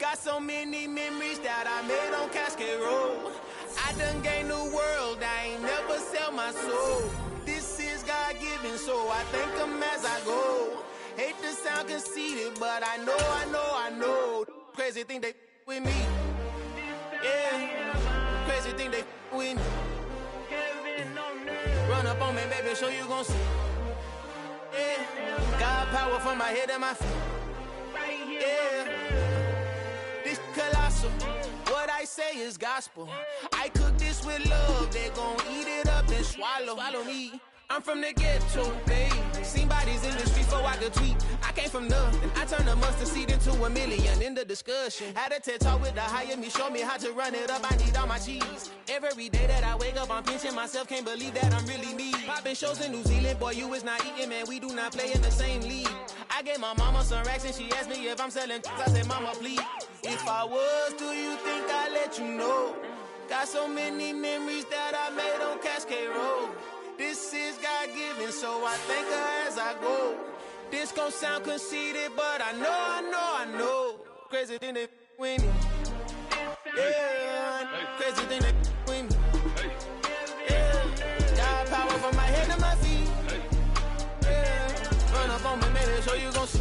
Got so many memories that I made on Cascade Road. I done gained the world, I ain't never sell my soul. This is God-given, so I thank him as I go. Hate to sound conceited, but I know. Crazy thing they with me. Yeah, crazy thing they with me. Run up on me, baby, show you gon' see. Yeah, God power from my head and my feet. Yeah, this colossal. What I say is gospel. I cook this with love. They gon' eat it up and swallow. Follow me. I'm from the ghetto, babe. Seen bodies in the street before I could tweet. I came from nothing. I turned a mustard seed into a million. In the discussion, had a TED talk with the higher me. Show me how to run it up. I need all my cheese. Every day that I wake up, I'm pinching myself. Can't believe that I'm really me. Popping shows in New Zealand, boy, you is not eating, man. We do not play in the same league. I gave my mama some racks and she asked me if I'm selling. I said, mama, please. If I was, do you think I'd let you know? Got so many memories that I made on Cascade Road. This is God-given, so I thank her as I go. This gon' sound conceited, but I know. Crazy thing they with me. Yeah, crazy thing they with me. Yeah, got power from my head to my feet. Yeah, run up on me, maybe show you gon' see.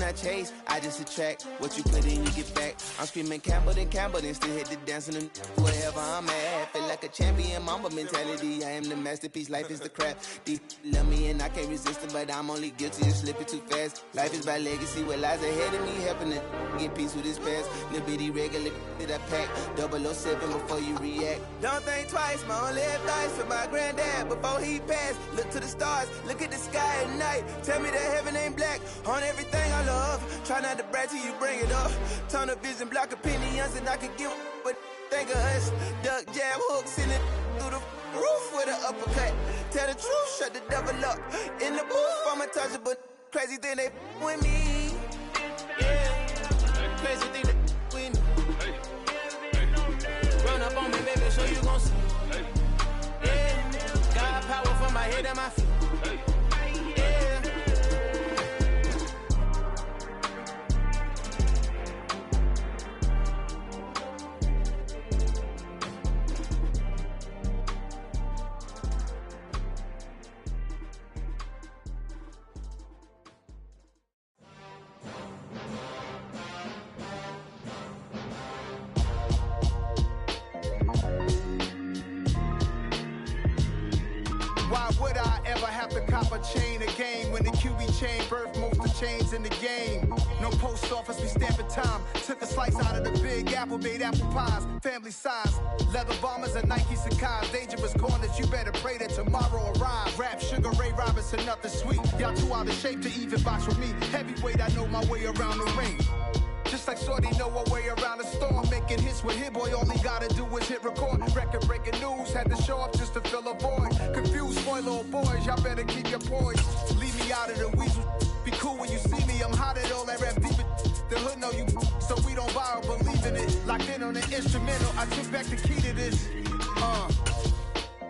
I chase, I just attract what you put in, you get back. I'm screaming Campbell, then still hit the dancing and wherever I'm at. Feel like a champion, mamba mentality. I am the masterpiece, life is the crap. These love me and I can't resist it, but I'm only guilty of slipping too fast. Life is by legacy, what lies ahead of me, helping to get peace with this past. Little bitty regular that I pack, 007 before you react. Don't think twice, my only advice for my granddad before he passed. Look to the stars, look at the sky at night. Tell me that heaven ain't black on everything I love. Try not to brag till you bring it up. Tunnel vision, block opinions, and I could give but think of us. Duck jab hooks in it through the roof with an uppercut. Tell the truth, shut the devil up. In the booth, I'm untouchable. Crazy thing they with me. Yeah, crazy thing they with me. Run up on me, baby, so you gon' see. Yeah, got power from my head and my feet. Why would I ever have to cop a chain again when the QB chain birthed most of chains in the game? No post office, we stamping time. Took a slice out of the big apple, made apple pies, family size. Leather bombers and Nike Sacai's. Dangerous corners, you better pray that tomorrow arrives. Rap, Sugar Ray Robinson, nothing sweet. Y'all too out of shape to even box with me. Heavyweight, I know my way around the ring. Just like Shorty know her way around the storm. Making hits with Hit Boy, all he gotta do is hit record. Record breaking news, had to show up just to fill a void. Confused, spoiled little boys, y'all better keep your poise. Leave me out of the weasel. Be cool when you see me, I'm hot at all that rap deep. The hood know you, so we don't borrow, believe in it. Locked in on the instrumental, I took back the key to this.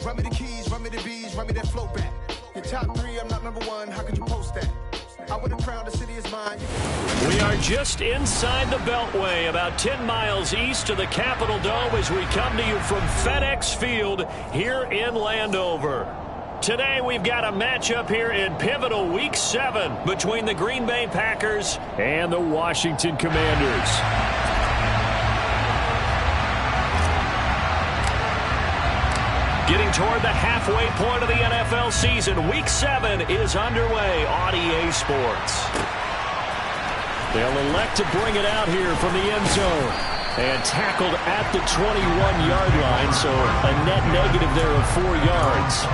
Run me the keys, run me the bees, run me that flow back. Your top three, I'm not number one, how could you post that? I would have crowned the city is mine. We are just inside the Beltway, about 10 miles east of the Capitol Dome as we come to you from FedEx Field here in Landover. Today we've got a matchup here in pivotal Week 7 between the Green Bay Packers and the Washington Commanders. Getting toward the halfway point of the NFL season, Week 7 is underway on EA Sports. They'll elect to bring it out here from the end zone. And tackled at the 21-yard line, so a net negative there of 4 yards.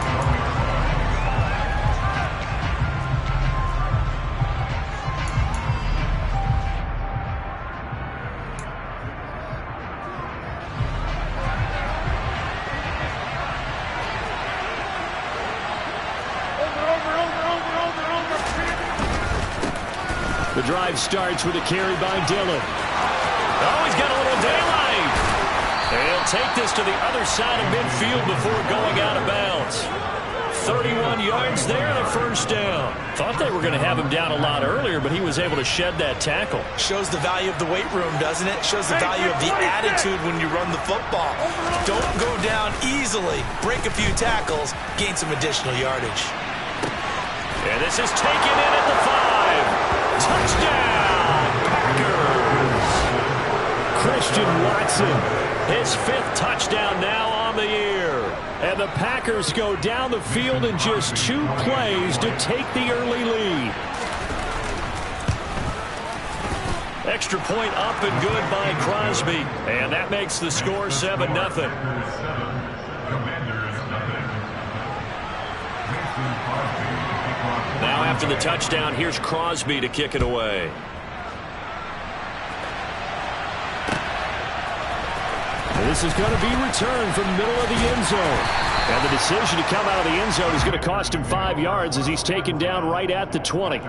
The drive starts with a carry by Dillon. Oh, he's got a little daylight. He'll take this to the other side of midfield before going out of bounds. 31 yards there and a first down. Thought they were going to have him down a lot earlier, but he was able to shed that tackle. Shows the value of the weight room, doesn't it? Shows the value of the attitude when you run the football. Don't go down easily. Break a few tackles. Gain some additional yardage. And this is taken in at the 5. Touchdown, Packers. Christian Watson, his 5th touchdown now on the year. And the Packers go down the field in just 2 plays to take the early lead. Extra point up and good by Crosby. And that makes the score 7-0. Now after the touchdown, here's Crosby to kick it away. This is going to be returned from the middle of the end zone. And the decision to come out of the end zone is going to cost him 5 yards as he's taken down right at the 20.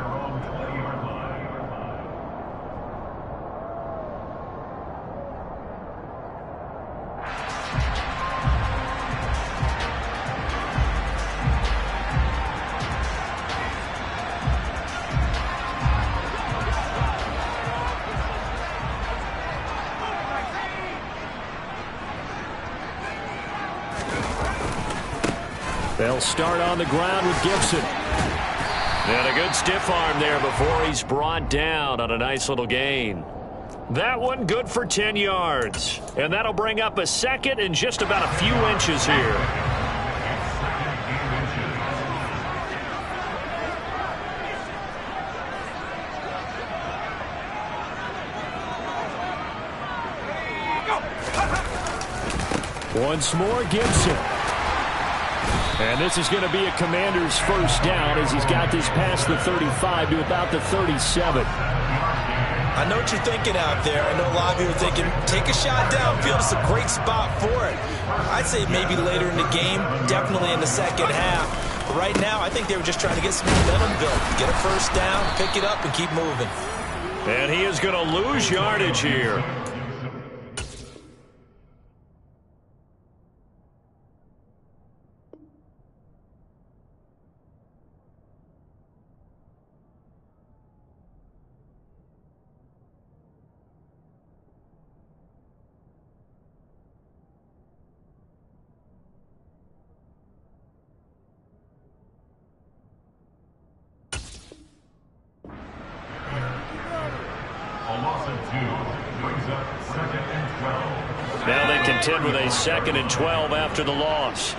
They'll start on the ground with Gibson. And a good stiff arm there before he's brought down on a nice little gain. That one good for 10 yards. And that'll bring up a second and just about a few inches here. Once more, Gibson. And this is going to be a Commander's first down as he's got this past the 35 to about the 37. I know what you're thinking out there. I know a lot of you are thinking, take a shot downfield. It's a great spot for it. I'd say maybe later in the game, definitely in the second half. But right now, I think they were just trying to get some momentum built. Get a first down, pick it up, and keep moving. And he is going to lose yardage here. Now they contend with a 2nd and 12 after the loss.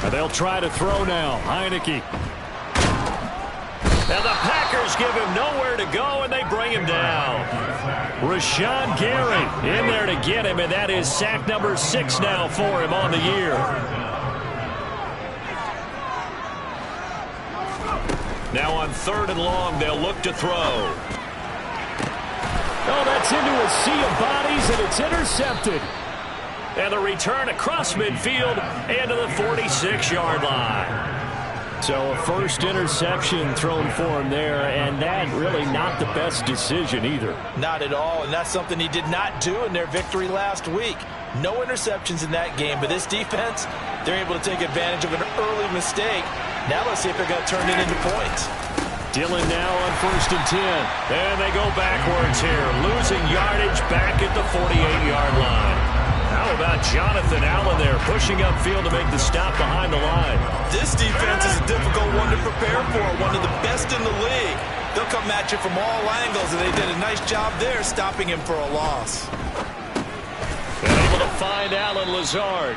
And they'll try to throw now. Heineke. And the Packers give him nowhere to go, and they bring him down. Rashawn Gary in there to get him, and that is sack number 6 now for him on the year. Now on 3rd and long, they'll look to throw. Oh, that's into a sea of bodies, and it's intercepted. And the return across midfield and to the 46-yard line. So a first interception thrown for him there, and that really not the best decision either. Not at all, and that's something he did not do in their victory last week. No interceptions in that game, but this defense, they're able to take advantage of an early mistake. Now let's see if they're going to turn it into points. Dillon now on 1st and 10. And they go backwards here, losing yardage back at the 48-yard line. How about Jonathan Allen there pushing upfield to make the stop behind the line? This defense is a difficult one to prepare for, one of the best in the league. They'll come at you from all angles, and they did a nice job there stopping him for a loss. And able to find Alan Lazard.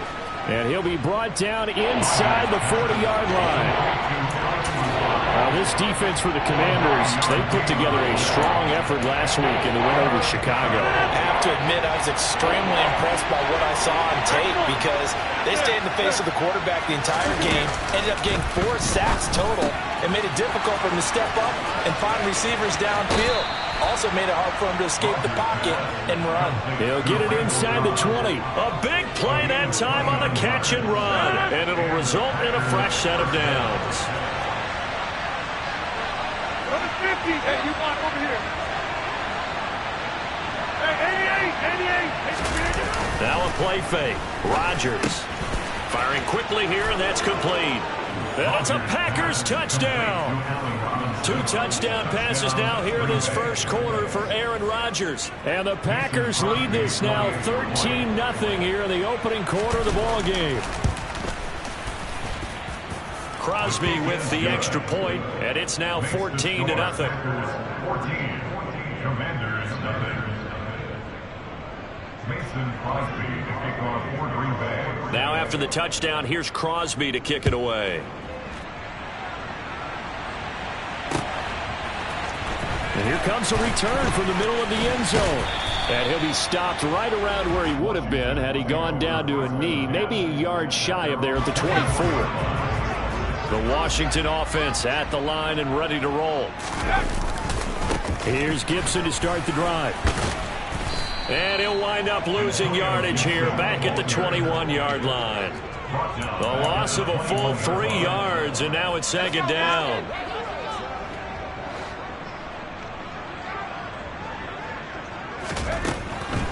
And he'll be brought down inside the 40-yard line. This defense for the Commanders, they put together a strong effort last week in the win over Chicago. I have to admit, I was extremely impressed by what I saw on tape because they stayed in the face of the quarterback the entire game, ended up getting 4 sacks total, and made it difficult for him to step up and find receivers downfield. Also made it hard for him to escape the pocket and run. He'll get it inside the 20. A big play that time on the catch and run, and it'll result in a fresh set of downs. 50. Hey, you want over here. Hey, 88. Now a play fake. Rodgers firing quickly here, and that's complete. That's a Packers touchdown. 2 touchdown passes now here in this first quarter for Aaron Rodgers. And the Packers lead this now 13-0 here in the opening quarter of the ball game. Crosby with the extra point, and it's now 14-0. Commanders nothing. Mason Crosby to kick off for Green Bay. Now after the touchdown, here's Crosby to kick it away. And here comes a return from the middle of the end zone. And he'll be stopped right around where he would have been had he gone down to a knee, maybe a yard shy of there at the 24. The Washington offense at the line and ready to roll. Here's Gibson to start the drive. And he'll wind up losing yardage here back at the 21-yard line. The loss of a full 3 yards, and now it's second down.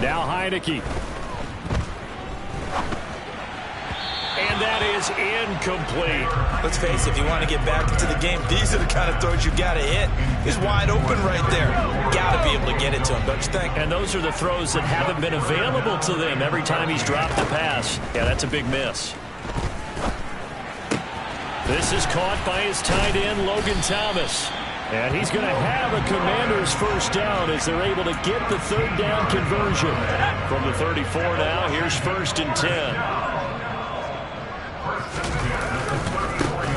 Now Heineke. And that is incomplete. Let's face it, if you want to get back into the game, these are the kind of throws you got to hit. He's wide open right there. Got to be able to get it to him, don't you think? And those are the throws that haven't been available to them every time he's dropped the pass. Yeah, that's a big miss. This is caught by his tight end, Logan Thomas. And he's going to have a Commanders first down as they're able to get the third down conversion. From the 34 now, here's 1st and 10.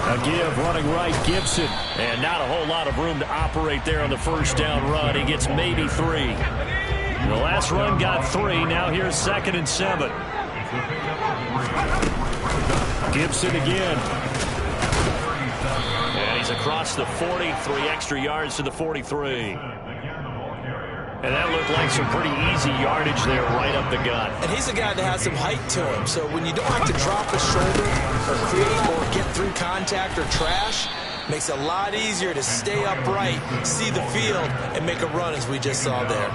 A give running right, Gibson. And not a whole lot of room to operate there on the first down run. He gets maybe 3. The last run got 3. Now here's 2nd and 7. Gibson again. And he's across the 40, 3 extra yards to the 43. And that looked like some pretty easy yardage there right up the gut. And he's a guy that has some height to him. So when you don't have to drop a shoulder or create or get through contact or trash, makes it a lot easier to stay upright, see the field, and make a run as we just saw there.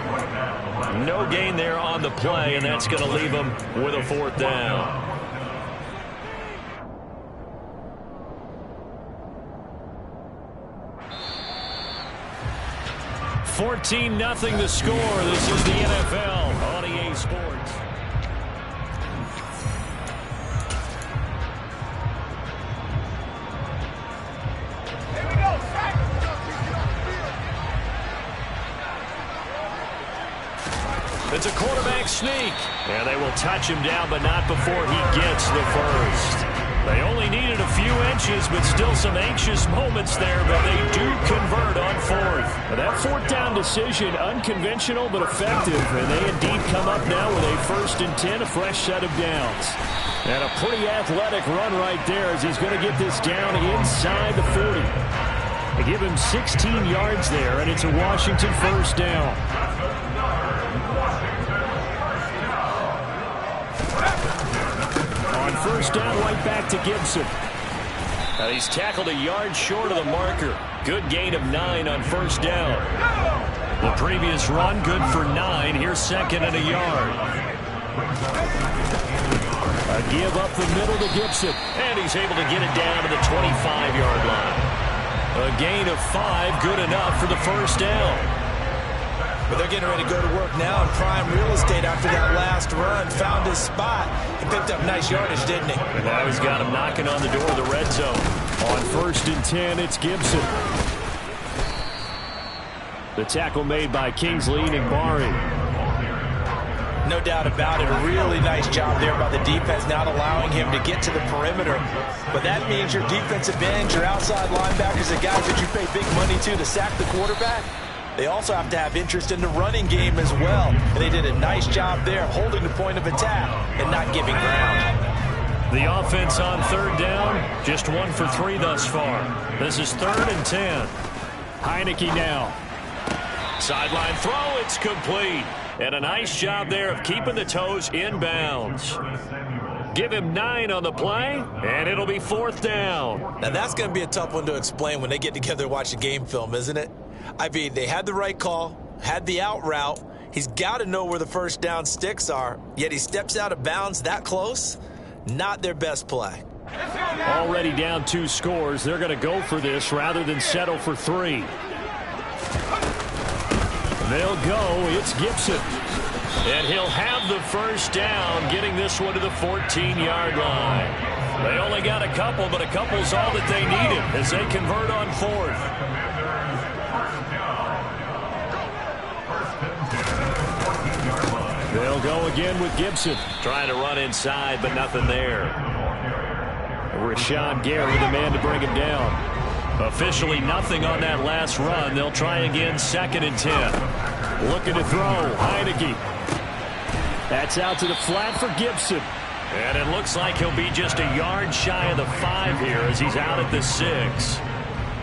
No gain there on the play, and that's going to leave him with a 4th down. 14-0 the score. This is the NFL on EA Sports. It's a quarterback sneak. And they will touch him down, but not before he gets the first. They only needed a few inches, but still some anxious moments there, but they do convert on 4th. That 4th down decision, unconventional but effective, and they indeed come up now with a 1st and 10, a fresh set of downs. And a pretty athletic run right there as he's going to get this down inside the 40. They give him 16 yards there, and it's a Washington first down. First down, right back to Gibson. And he's tackled a yard short of the marker. Good gain of 9 on 1st down. The previous run, good for 9. Here's 2nd and a yard. A give up the middle to Gibson. And he's able to get it down to the 25-yard line. A gain of 5, good enough for the first down. But they're getting ready to go to work now in prime real estate after that last run. Found his spot. He picked up nice yardage, didn't he? And now he's got him knocking on the door of the red zone. On 1st and 10, it's Gibson. The tackle made by Kingsley Enagbare. No doubt about it. A really nice job there by the defense, not allowing him to get to the perimeter. But that means your defensive ends, your outside linebackers, the guys that you pay big money to sack the quarterback, they also have to have interest in the running game as well. And they did a nice job there, holding the point of attack and not giving ground. The offense on 3rd down, just 1 for 3 thus far. This is 3rd and 10. Heineke now. Sideline throw, it's complete. And a nice job there of keeping the toes in bounds. Give him 9 on the play, and it'll be 4th down. Now that's going to be a tough one to explain when they get together to watch the game film, isn't it? I mean, they had the right call, had the out route. He's got to know where the first down sticks are, yet he steps out of bounds that close. Not their best play. Already down 2 scores. They're going to go for this rather than settle for 3. They'll go. It's Gibson. And he'll have the first down, getting this one to the 14-yard line. They only got a couple, but a couple's all that they needed as they convert on 4th. They'll go again with Gibson. Trying to run inside, but nothing there. Rashawn Gary, the man to bring him down. Officially nothing on that last run. They'll try again, 2nd and 10. Looking to throw, Heineke. That's out to the flat for Gibson. And it looks like he'll be just a yard shy of the 5 here as he's out at the 6.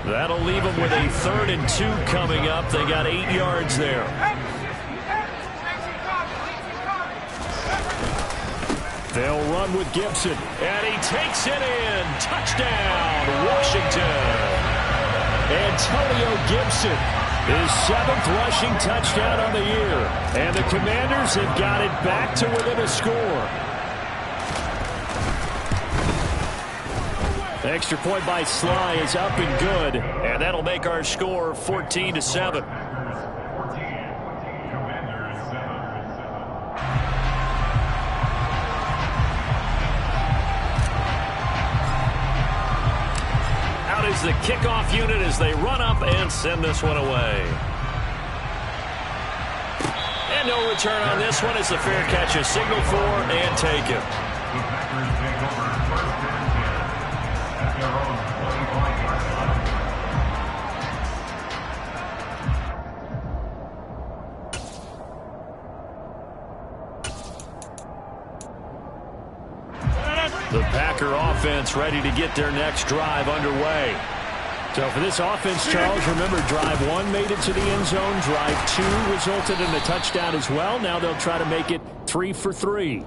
That'll leave him with a 3rd and 2 coming up. They got 8 yards there. They'll run with Gibson. And he takes it in. Touchdown, Washington. Antonio Gibson, his 7th rushing touchdown on the year. And the Commanders have got it back to within a score. The extra point by Sly is up and good. And that'll make our score 14-7. Is the kickoff unit as they run up and send this one away. And no return on this one. It's a fair catch, a signal for and take it. The Packer offense ready to get their next drive underway. So for this offense, Charles, remember, drive 1 made it to the end zone. Drive 2 resulted in a touchdown as well. Now they'll try to make it 3 for 3.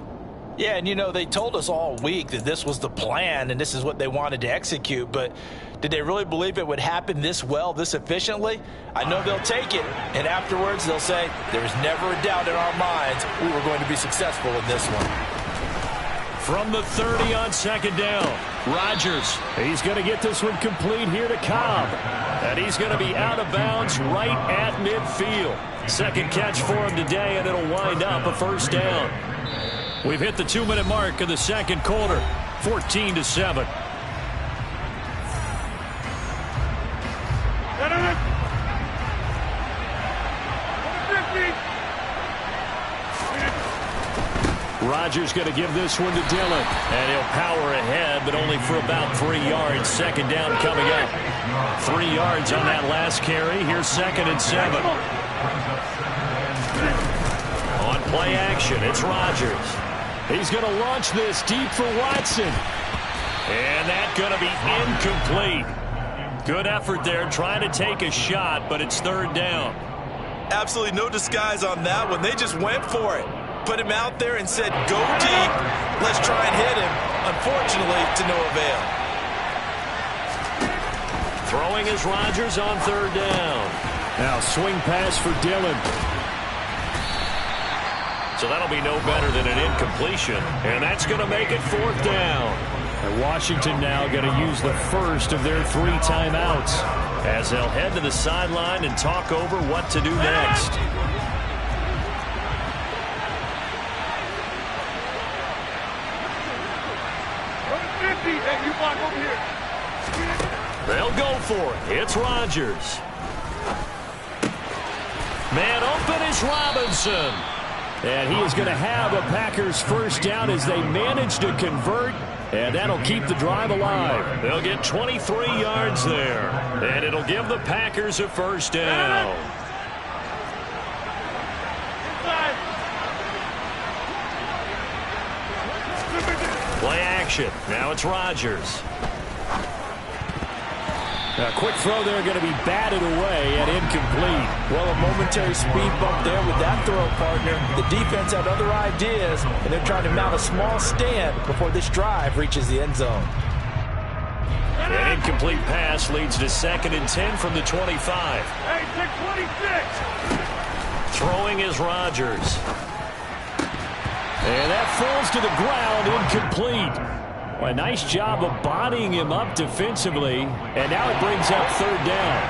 Yeah, and you know, they told us all week that this was the plan and this is what they wanted to execute, but did they really believe it would happen this well, this efficiently? I know they'll take it, and afterwards they'll say, there was never a doubt in our minds we were going to be successful in this one. From the 30 on 2nd down, Rodgers. He's going to get this one complete here to Cobb. And he's going to be out of bounds right at midfield. 2nd catch for him today, and it'll wind up a first down. We've hit the 2-minute mark of the 2nd quarter, 14-7. Rodgers going to give this one to Dillon. And he'll power ahead, but only for about 3 yards. 2nd down coming up. 3 yards on that last carry. Here's 2nd and 7. On play action, it's Rodgers. He's going to launch this deep for Watson. And that's going to be incomplete. Good effort there, trying to take a shot, but it's 3rd down. Absolutely no disguise on that one. They just went for it. Put him out there and said, go deep. Let's try and hit him. Unfortunately, to no avail. Throwing is Rodgers on 3rd down. Now swing pass for Dillon. So that'll be no better than an incompletion. And that's going to make it 4th down. And Washington now going to use the first of their 3 timeouts as they'll head to the sideline and talk over what to do next. They'll go for it. It's Rodgers. Man open is Robinson. And he is going to have a Packers first down as they manage to convert. And that'll keep the drive alive. They'll get 23 yards there. And it'll give the Packers a first down. Play action. Now it's Rodgers. A quick throw there, going to be batted away and incomplete. Well, a momentary speed bump there with that throw, partner. The defense had other ideas, and they're trying to mount a small stand before this drive reaches the end zone. An incomplete pass leads to 2nd and 10 from the 25. Hey, 626. Throwing is Rodgers. And that falls to the ground, incomplete. Well, a nice job of bodying him up defensively, and now it brings up 3rd down.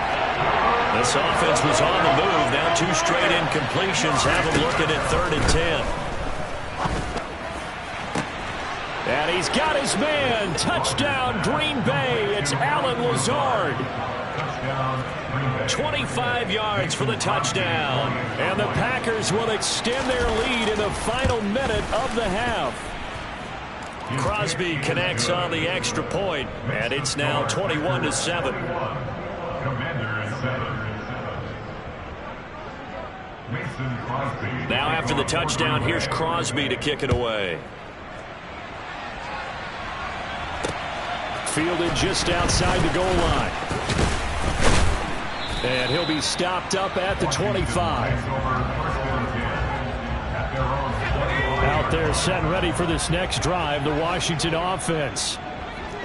This offense was on the move. Now 2 straight incompletions have him looking at 3rd and 10. And he's got his man. Touchdown, Green Bay. It's Allen Lazard. 25 yards for the touchdown. And the Packers will extend their lead in the final minute of the half. Crosby connects on the extra point, and it's now 21-7. Now after the touchdown, here's Crosby to kick it away. Fielded just outside the goal line. And he'll be stopped up at the 25. Out there set and ready for this next drive, the Washington offense.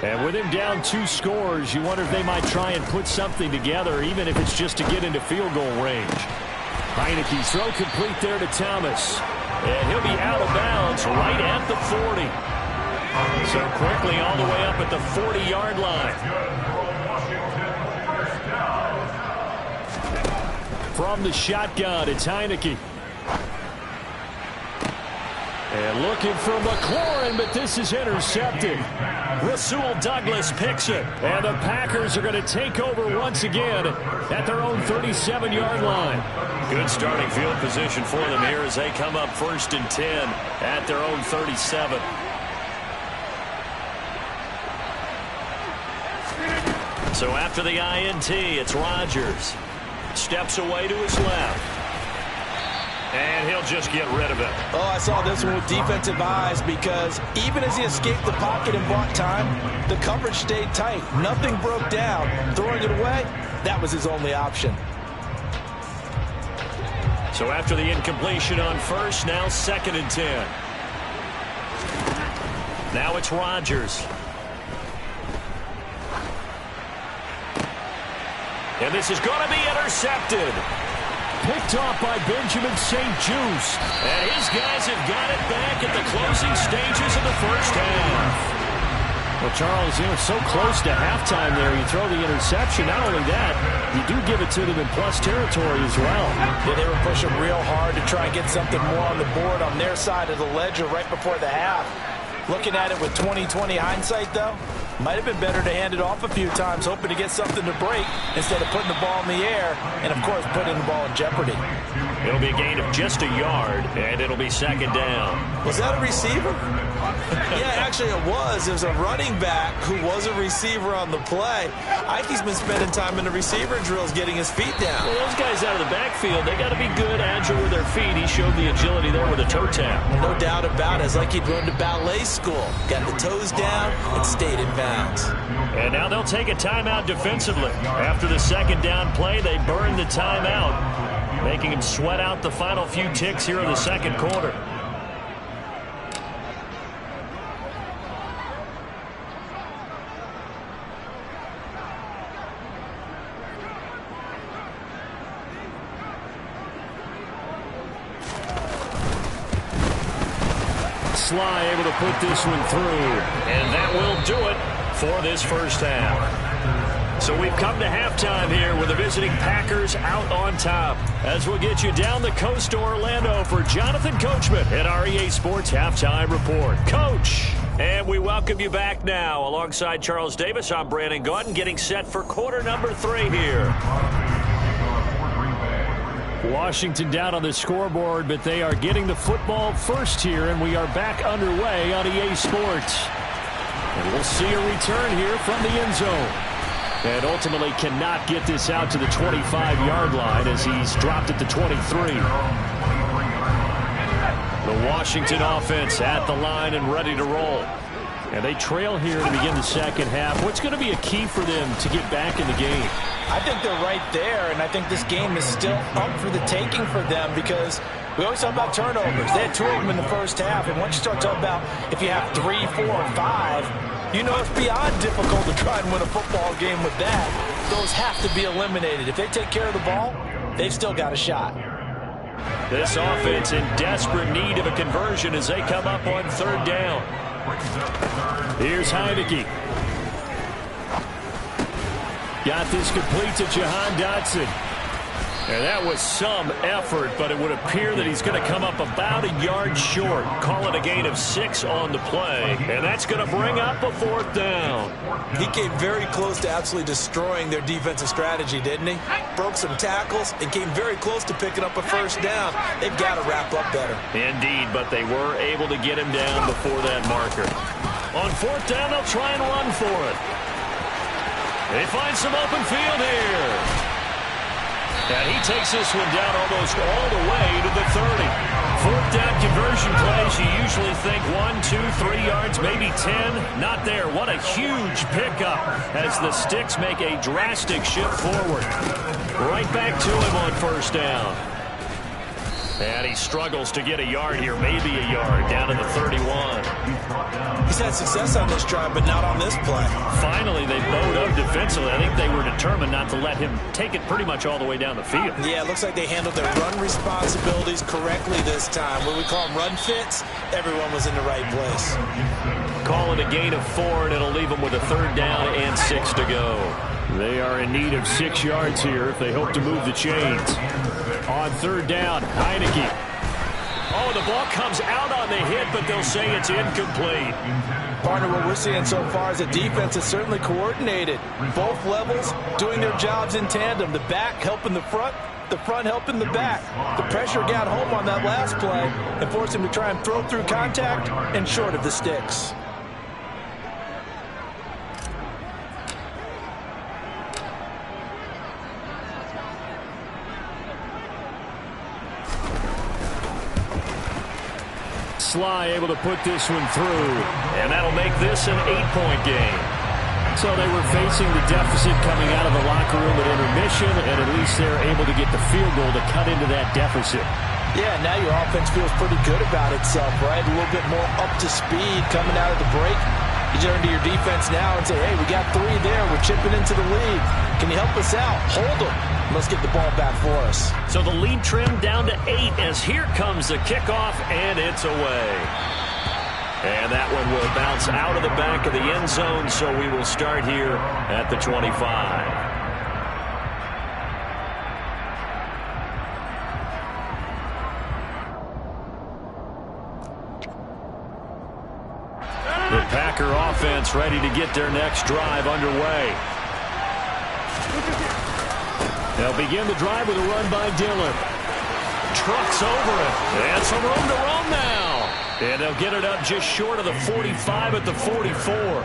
And with him down 2 scores, you wonder if they might try and put something together, even if it's just to get into field goal range. Heineke's throw complete there to Thomas. And he'll be out of bounds right at the 40. So quickly all the way up at the 40-yard line. From the shotgun, it's Heineke. And looking for McLaurin, but this is intercepted. Rasul Douglas picks it. And the Packers are going to take over once again at their own 37-yard line. Good starting field position for them here as they come up 1st and 10 at their own 37. So after the INT, it's Rodgers. Steps away to his left. And he'll just get rid of it. Oh, I saw this one with defensive eyes because even as he escaped the pocket and bought time, the coverage stayed tight. Nothing broke down. Throwing it away, that was his only option. So after the incompletion on 1st, now 2nd and 10. Now it's Rodgers. And this is going to be intercepted. Picked off by Benjamin St-Juste. And his guys have got it back at the closing stages of the 1st half. Well, Charles, so close to halftime there. You throw the interception. Not only that, you do give it to them in plus territory as well. Yeah, they were pushing real hard to try and get something more on the board on their side of the ledger right before the half. Looking at it with 20/20 hindsight, though, might have been better to hand it off a few times, hoping to get something to break instead of putting the ball in the air and, of course, putting the ball in jeopardy. It'll be a gain of just a yard, and it'll be 2nd down. Was that a receiver? Yeah, actually it was. It was a running back who was a receiver on the play. Ike's been spending time in the receiver drills getting his feet down. Well, those guys out of the backfield, they got to be good, agile with their feet. He showed the agility there with a toe tap. No doubt about it. It's like he'd run to ballet school. Got the toes down and stayed in bounds. And now they'll take a timeout defensively. After the 2nd down play, they burn the timeout, making him sweat out the final few ticks here in the 2nd quarter. Sly able to put this one through. And that will do it for this 1st half. So we've come to halftime here with the visiting Packers out on top. As we'll get you down the coast to Orlando for Jonathan Coachman at our EA Sports Halftime Report. Coach, and we welcome you back now. Alongside Charles Davis, I'm Brandon Gaudin, getting set for quarter number 3 here. Washington down on the scoreboard, but they are getting the football first here, and we are back underway on EA Sports. And we'll see a return here from the end zone. And ultimately cannot get this out to the 25-yard line as he's dropped at the 23. The Washington offense at the line and ready to roll. And they trail here to begin the 2nd half. What's going to be a key for them to get back in the game? I think they're right there, and I think this game is still up for the taking for them because we always talk about turnovers. They had 2 of them in the 1st half, and once you start talking about if you have 3, 4, or 5, You know it's beyond difficult to try and win a football game with that. Those have to be eliminated. If they take care of the ball, they've still got a shot. This offense in desperate need of a conversion as they come up on third down. Here's Heineke. Got this complete to Jahan Dotson. And that was some effort, but it would appear that he's going to come up about a yard short. Call it a gain of 6 on the play. And that's going to bring up a 4th down. He came very close to absolutely destroying their defensive strategy, didn't he? Broke some tackles and came very close to picking up a 1st down. They've got to wrap up better. Indeed, but they were able to get him down before that marker. On 4th down, they'll try and run for it. They find some open field here. And he takes this one down almost all the way to the 30. 4th down conversion plays, you usually think 1, 2, 3 yards, maybe 10. Not there. What a huge pickup as the Sticks make a drastic shift forward. Right back to him on 1st down. And he struggles to get a yard here, maybe a yard, down to the 31. He's had success on this drive, but not on this play. Finally, they bowed up defensively. I think they were determined not to let him take it pretty much all the way down the field. Yeah, it looks like they handled their run responsibilities correctly this time. What we call them run fits, everyone was in the right place. Call it a gain of 4, and it'll leave them with a 3rd down and 6 to go. They are in need of 6 yards here if they hope to move the chains. On 3rd down, Heineke. Oh, the ball comes out on the hit, but they'll say it's incomplete. Partner, what we're seeing so far is the defense is certainly coordinated. Both levels doing their jobs in tandem. The back helping the front helping the back. The pressure got home on that last play and forced him to try and throw through contact and short of the sticks. Sly able to put this one through, and that'll make this an 8-point game. So they were facing the deficit coming out of the locker room at intermission, and at least they're able to get the field goal to cut into that deficit. Yeah, now your offense feels pretty good about itself, right? A little bit more up to speed coming out of the break. You turn to your defense now and say, hey, we got 3 there. We're chipping into the lead. Can you help us out? Hold them. Let's get the ball back for us. So the lead trimmed down to 8 as here comes the kickoff, and it's away. And that one will bounce out of the back of the end zone, so we will start here at the 25. The Packer offense ready to get their next drive underway. They'll begin the drive with a run by Dillon. Trucks over it. And some room to roam now. And they'll get it up just short of the 45 at the 44.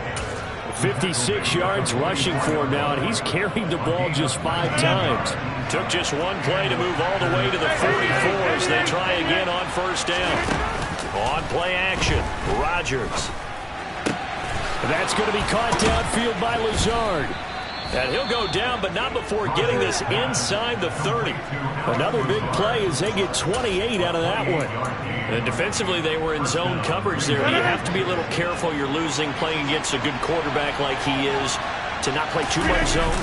56 yards rushing for him now, and he's carried the ball just 5 times. Took just one play to move all the way to the 44 as they try again on 1st down. On play action, Rodgers. That's going to be caught downfield by Lazard. And he'll go down, but not before getting this inside the 30. Another big play as they get 28 out of that one. And defensively, they were in zone coverage there. You have to be a little careful. You're losing playing against a good quarterback like he is to not play too much zone.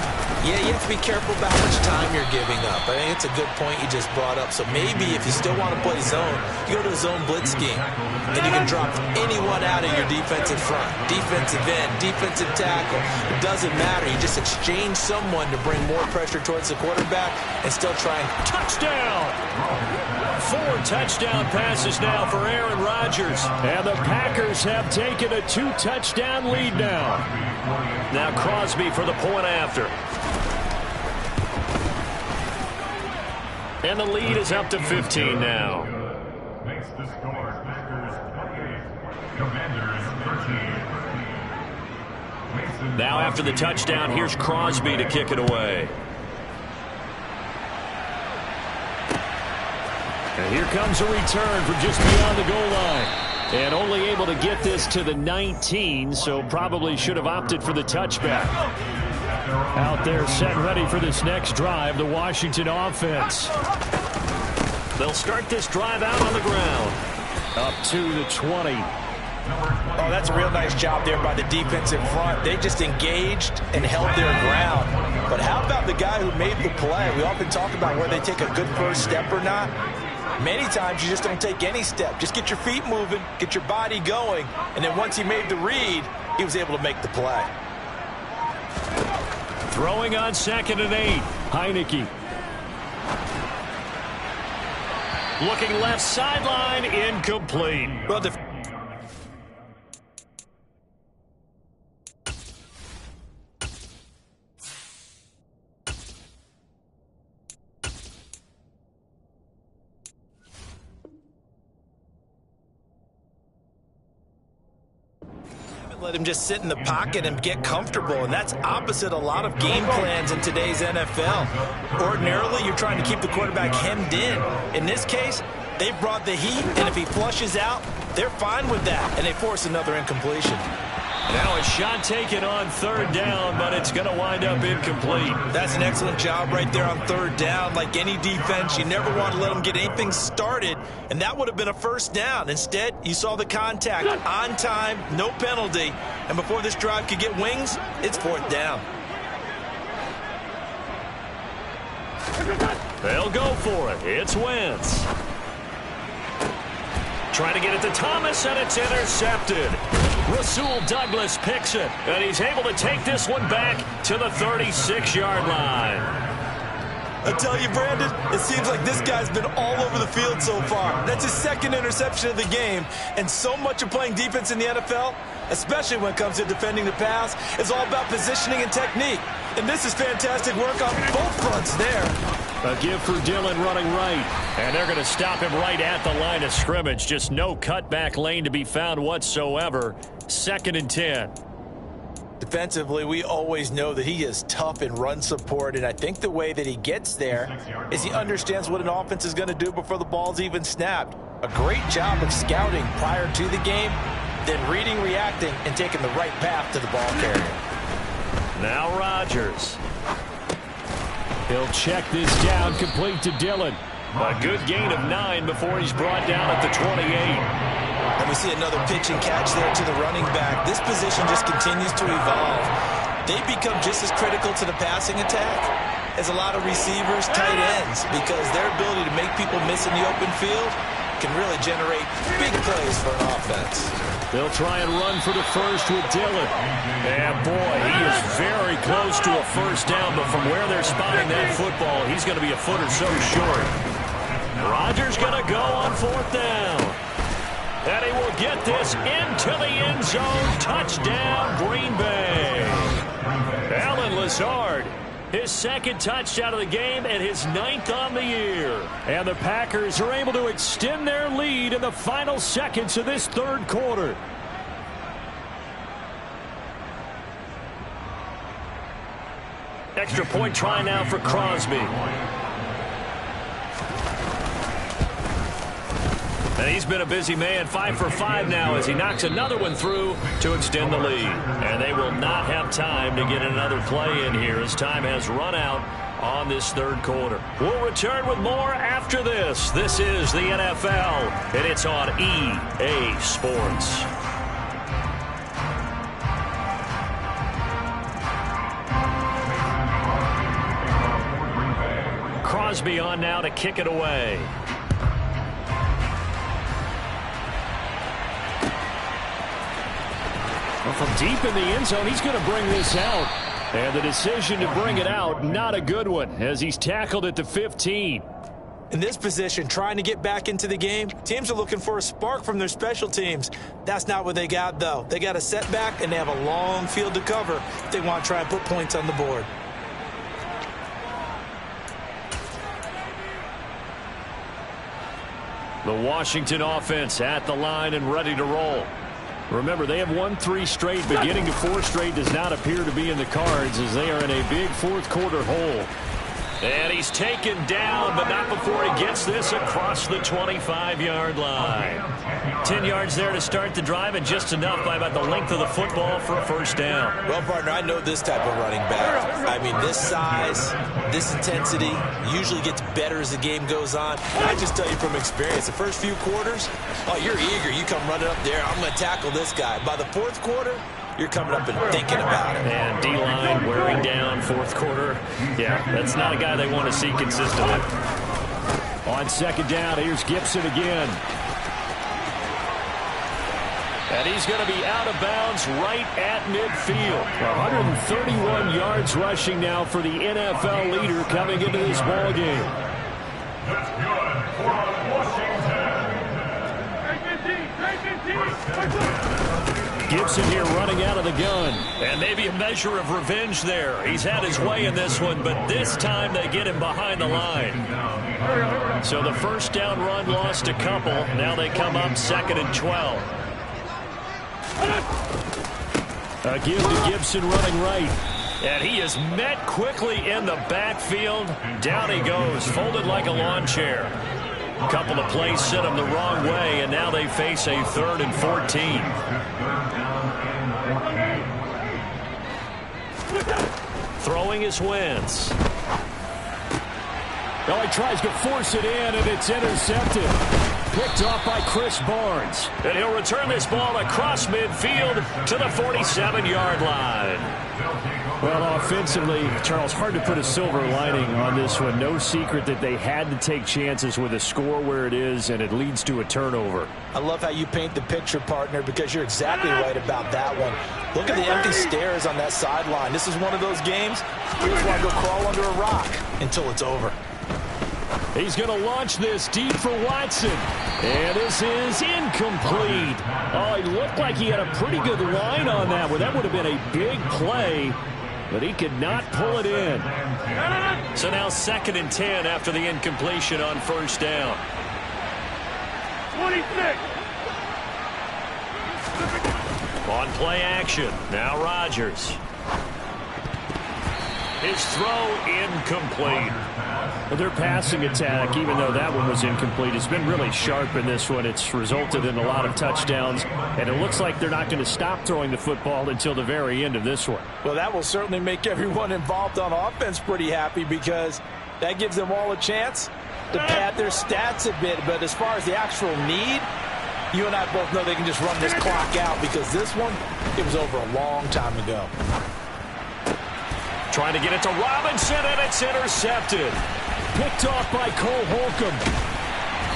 Yeah, you have to be careful about how much time you're giving up. I think it's a good point you just brought up. So maybe if you still want to play zone, you go to a zone blitz scheme. And you can drop anyone out of your defensive front. Defensive end, defensive tackle. It doesn't matter. You just exchange someone to bring more pressure towards the quarterback and still try and... Touchdown! 4 touchdown passes now for Aaron Rodgers. And the Packers have taken a 2-touchdown lead now. Now Crosby for the point after. And the lead is up to 15 now. Makes the score Packers 28, Commanders 13. Now after the touchdown, here's Crosby to kick it away. And here comes a return from just beyond the goal line. And only able to get this to the 19, so probably should have opted for the touchback. Out there set and ready for this next drive, the Washington offense. They'll start this drive out on the ground. Up to the 20. Oh, that's a real nice job there by the defense in front. They just engaged and held their ground. But how about the guy who made the play? We often talk about where they take a good first step or not. Many times you just don't take any step. Just get your feet moving, get your body going, and then once he made the read, he was able to make the play. Throwing on 2nd and 8. Heineke. Looking left sideline, incomplete. Well, let him just sit in the pocket and get comfortable, and that's opposite a lot of game plans in today's NFL. Ordinarily, you're trying to keep the quarterback hemmed in. In this case, they brought the heat, and if he flushes out, they're fine with that, and they force another incompletion. Now a shot taken on 3rd down, but it's going to wind up incomplete. That's an excellent job right there on 3rd down. Like any defense, you never want to let them get anything started, and that would have been a 1st down. Instead, you saw the contact on time, no penalty, and before this drive could get wings, it's 4th down. They'll go for it. It's Wentz. Trying to get it to Thomas, and it's intercepted. Rasul Douglas picks it, and he's able to take this one back to the 36-yard line. I tell you, Brandon, it seems like this guy's been all over the field so far. That's his 2nd interception of the game, and so much of playing defense in the NFL, especially when it comes to defending the pass, is all about positioning and technique. And this is fantastic work on both fronts there. A give for Dillon running right, and they're going to stop him right at the line of scrimmage. Just no cutback lane to be found whatsoever. 2nd and 10. Defensively, we always know that he is tough in run support, and I think the way that he gets there is he understands what an offense is going to do before the ball's even snapped. A great job of scouting prior to the game, then reading, reacting, and taking the right path to the ball carrier. Now Rodgers. He'll check this down, complete to Dillon. A good gain of 9 before he's brought down at the 28. And we see another pitch and catch there to the running back. This position just continues to evolve. They become just as critical to the passing attack as a lot of receivers, tight ends, because their ability to make people miss in the open field can really generate big plays for an offense. They'll try and run for the first with Dillon. And boy, he is very close to a 1st down, but from where they're spotting that football, he's going to be a foot or so short. Rodgers going to go on 4th down. And he will get this into the end zone. Touchdown, Green Bay. Allen Lazard, his 2nd touchdown of the game and his 9th on the year. And the Packers are able to extend their lead in the final seconds of this 3rd quarter. Extra point try now for Crosby. And he's been a busy man, 5 for 5 now as he knocks another one through to extend the lead. And they will not have time to get another play in here as time has run out on this 3rd quarter. We'll return with more after this. This is the NFL, and it's on EA Sports. Crosby on now to kick it away. Well, from deep in the end zone, he's going to bring this out. And the decision to bring it out, not a good one, as he's tackled at the 15. In this position, trying to get back into the game, teams are looking for a spark from their special teams. That's not what they got, though. They got a setback, and they have a long field to cover if they want to try and put points on the board. The Washington offense at the line and ready to roll. Remember, they have won 3 straight, but getting to 4 straight does not appear to be in the cards as they are in a big 4th quarter hole. And he's taken down, but not before he gets this across the 25-yard line. 10 yards there to start the drive, and just enough by about the length of the football for a first down. Well, partner, I know this type of running back. I mean, this size, this intensity usually gets better as the game goes on. I just tell you from experience, the first few quarters, oh, you're eager. You come running up there, I'm going to tackle this guy. By the fourth quarter, you're coming up and thinking about it. And D-line wearing down fourth quarter. Yeah, that's not a guy they want to see consistently. On second down, here's Gibson again. And he's going to be out of bounds right at midfield. 131 yards rushing now for the NFL leader coming into this ball game. That's good for Washington. Gibson here running out of the gun. And maybe a measure of revenge there. He's had his way in this one, but this time they get him behind the line. So the first down run lost a couple. Now they come up 2nd and 12. A give to Gibson running right. And he is met quickly in the backfield. Down he goes, folded like a lawn chair. A couple of plays sent him the wrong way, and now they face a 3rd and 14. Throwing is Wentz. Oh, he tries to force it in, and it's intercepted. Picked off by Chris Barnes. And he'll return this ball across midfield to the 47-yard line. Well, offensively, Charles, hard to put a silver lining on this one. No secret that they had to take chances with a score where it is, and it leads to a turnover. I love how you paint the picture, partner, because you're exactly right about that one. Look at the empty stares on that sideline. This is one of those games you just want to go crawl under a rock until it's over. He's going to launch this deep for Watson. And this is incomplete. Oh, he looked like he had a pretty good line on that one. That would have been a big play, but he could not pull it in. So now 2nd and 10 after the incompletion on first down. 26. On play action. Now Rodgers. His throw incomplete. Well, their passing attack, even though that one was incomplete, has been really sharp in this one. It's resulted in a lot of touchdowns, and it looks like they're not going to stop throwing the football until the very end of this one. Well, that will certainly make everyone involved on offense pretty happy, because that gives them all a chance to pad their stats a bit. But as far as the actual need, you and I both know they can just run this clock out, because this one, it was over a long time ago. Trying to get it to Robinson, and it's intercepted. Picked off by Cole Holcomb.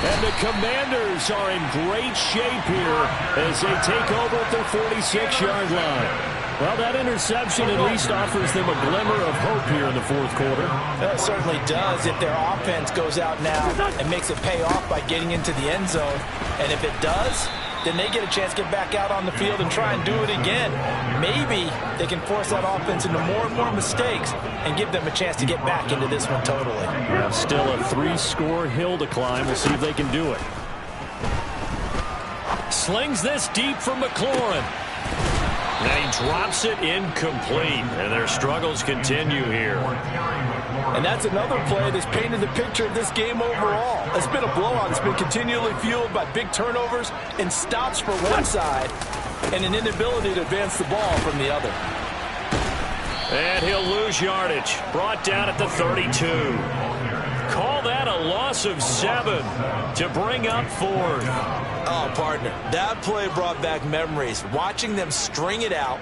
And the Commanders are in great shape here as they take over at their 46-yard line. Well, that interception at least offers them a glimmer of hope here in the fourth quarter. It certainly does if their offense goes out now and makes it pay off by getting into the end zone. And if it does, then they get a chance to get back out on the field and try and do it again. Maybe they can force that offense into more and more mistakes and give them a chance to get back into this one totally. Yeah, still a 3-score hill to climb. We'll see if they can do it. Slings this deep for McLaurin. And he drops it incomplete. And their struggles continue here. And that's another play that's painted the picture of this game overall. It's been a blowout. It's been continually fueled by big turnovers and stops for one side and an inability to advance the ball from the other. And he'll lose yardage. Brought down at the 32. Call that a loss of 7 to bring up 4th. Oh, partner, that play brought back memories. Watching them string it out,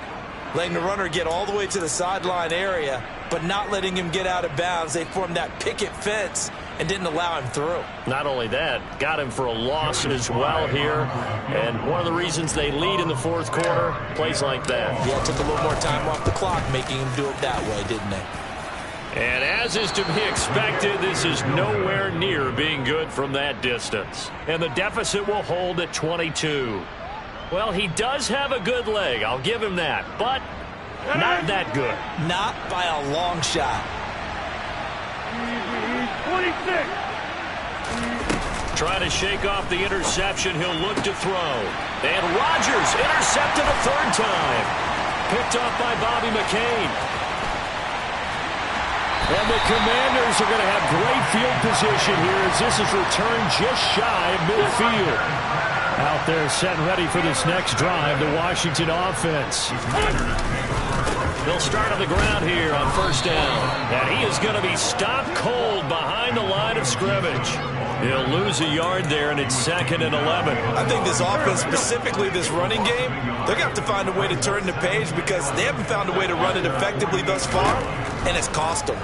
letting the runner get all the way to the sideline area, but not letting him get out of bounds. They formed that picket fence and didn't allow him through. Not only that, got him for a loss as well here. And one of the reasons they lead in the fourth quarter, plays like that. Yeah, it took a little more time off the clock, making him do it that way, didn't they? And as is to be expected, this is nowhere near being good from that distance. And the deficit will hold at 22. Well, he does have a good leg, I'll give him that, but not that good. Not by a long shot. 26. Trying to shake off the interception, he'll look to throw. And Rodgers intercepted a 3rd time. Picked off by Bobby McCain. And the Commanders are going to have great field position here as this is returned just shy of midfield. Out there set and ready for this next drive, the Washington offense. They'll start on the ground here on first down. And he is going to be stopped cold behind the line of scrimmage. He'll lose a yard there, and it's 2nd and 11. I think this offense, specifically this running game, they're going to have to find a way to turn the page because they haven't found a way to run it effectively thus far, and it's cost them.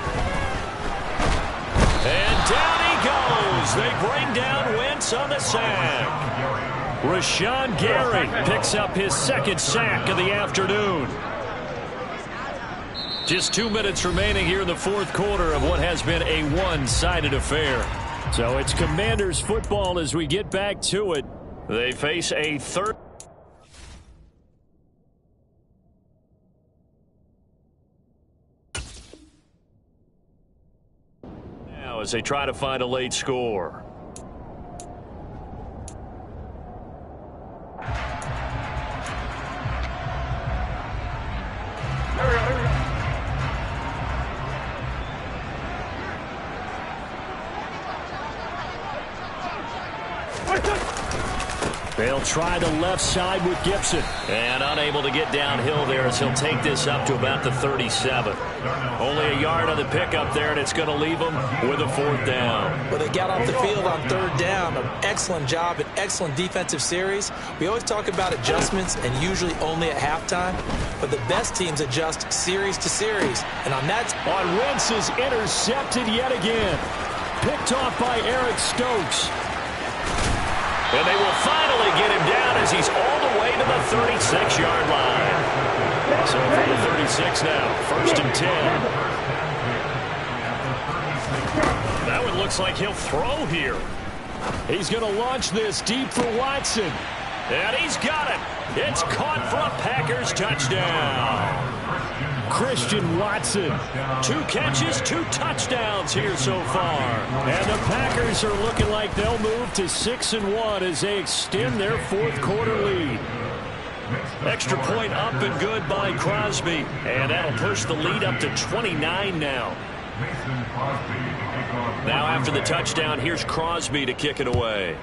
And down he goes. They bring down Wentz on the sack. Rashawn Gary picks up his 2nd sack of the afternoon. Just 2 minutes remaining here in the 4th quarter of what has been a one-sided affair. So it's Commanders football as we get back to it. They face a third. Now as they try to find a late score. They'll try the left side with Gibson. And unable to get downhill there as he'll take this up to about the 37. Only a yard on the pickup there, and it's going to leave them with a 4th down. Well, they got off the field on 3rd down. An excellent job, an excellent defensive series. We always talk about adjustments and usually only at halftime. But the best teams adjust series to series. And on that... Wentz is intercepted yet again. Picked off by Eric Stokes. And they will finally get him down as he's all the way to the 36-yard line. So from the 36 now, 1st and 10. That one looks like he'll throw here. He's going to launch this deep for Watson. And he's got it. It's caught for a Packers touchdown. Christian Watson, 2 catches, 2 touchdowns here so far. And the Packers are looking like they'll move to 6-1 as they extend their 4th quarter lead. Extra point up and good by Crosby. And that'll push the lead up to 29 now. Now after the touchdown, here's Crosby to kick it away.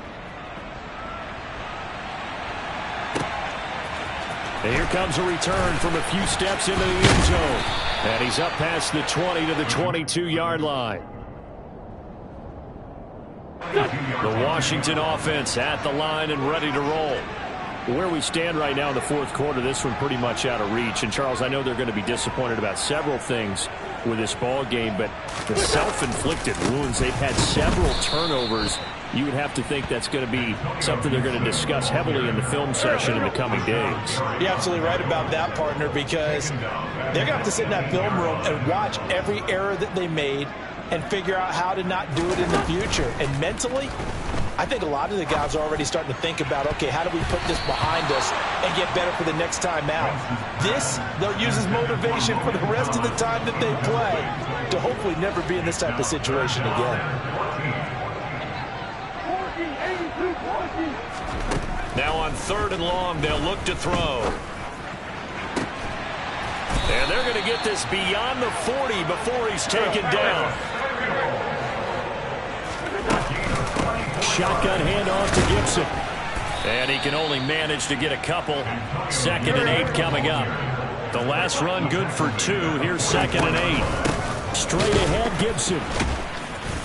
And here comes a return from a few steps into the end zone. And he's up past the 20 to the 22-yard line. The Washington offense at the line and ready to roll. Where we stand right now in the 4th quarter, this one pretty much out of reach. And, Charles, I know they're going to be disappointed about several things with this ball game, but the self-inflicted wounds, they've had several turnovers. You would have to think that's going to be something they're going to discuss heavily in the film session in the coming days. You're absolutely right about that, partner, because they're going to have to sit in that film room and watch every error that they made and figure out how to not do it in the future. And mentally, I think a lot of the guys are already starting to think about, okay, how do we put this behind us and get better for the next time out? This, they'll use as motivation for the rest of the time that they play to hopefully never be in this type of situation again. Now on 3rd and long, they'll look to throw. And they're going to get this beyond the 40 before he's taken down. Shotgun handoff to Gibson. And he can only manage to get a couple. 2nd and 8 coming up. The last run good for 2. Here's 2nd and 8. Straight ahead, Gibson.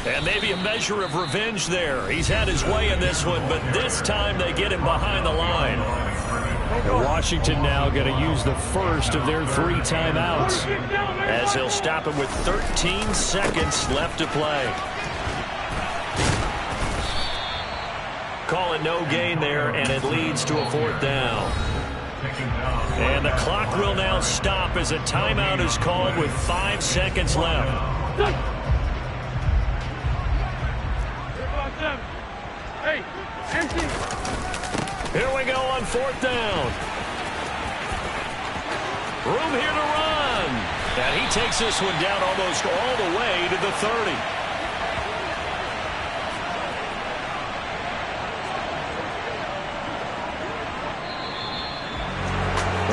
And maybe a measure of revenge there. He's had his way in this one, but this time they get him behind the line. And Washington now going to use the first of their 3 timeouts as they'll stop him with 13 seconds left to play. Call it no gain there, and it leads to a 4th down. And the clock will now stop as a timeout is called with 5 seconds left. Here we go on 4th down. Room here to run. And he takes this one down almost all the way to the 30.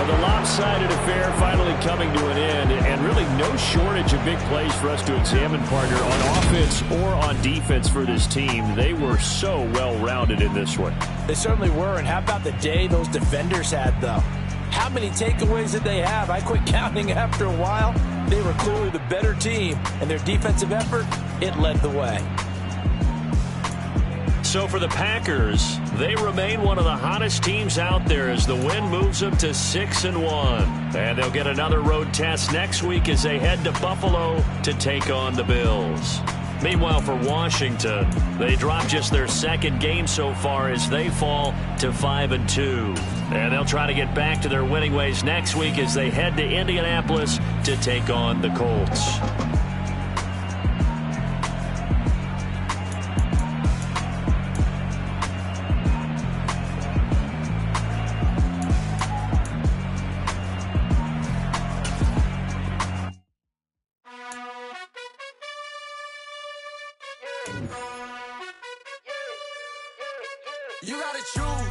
The lopsided affair finally coming to an end, and really no shortage of big plays for us to examine, partner, on offense or on defense for this team. They were so well-rounded in this one. They certainly were, and how about the day those defenders had, though? How many takeaways did they have? I quit counting after a while. They were clearly the better team, and their defensive effort, it led the way. So for the Packers, they remain one of the hottest teams out there as the win moves them to 6-1. And they'll get another road test next week as they head to Buffalo to take on the Bills. Meanwhile, for Washington, they dropped just their second game so far as they fall to 5-2. And they'll try to get back to their winning ways next week as they head to Indianapolis to take on the Colts. You gotta choose.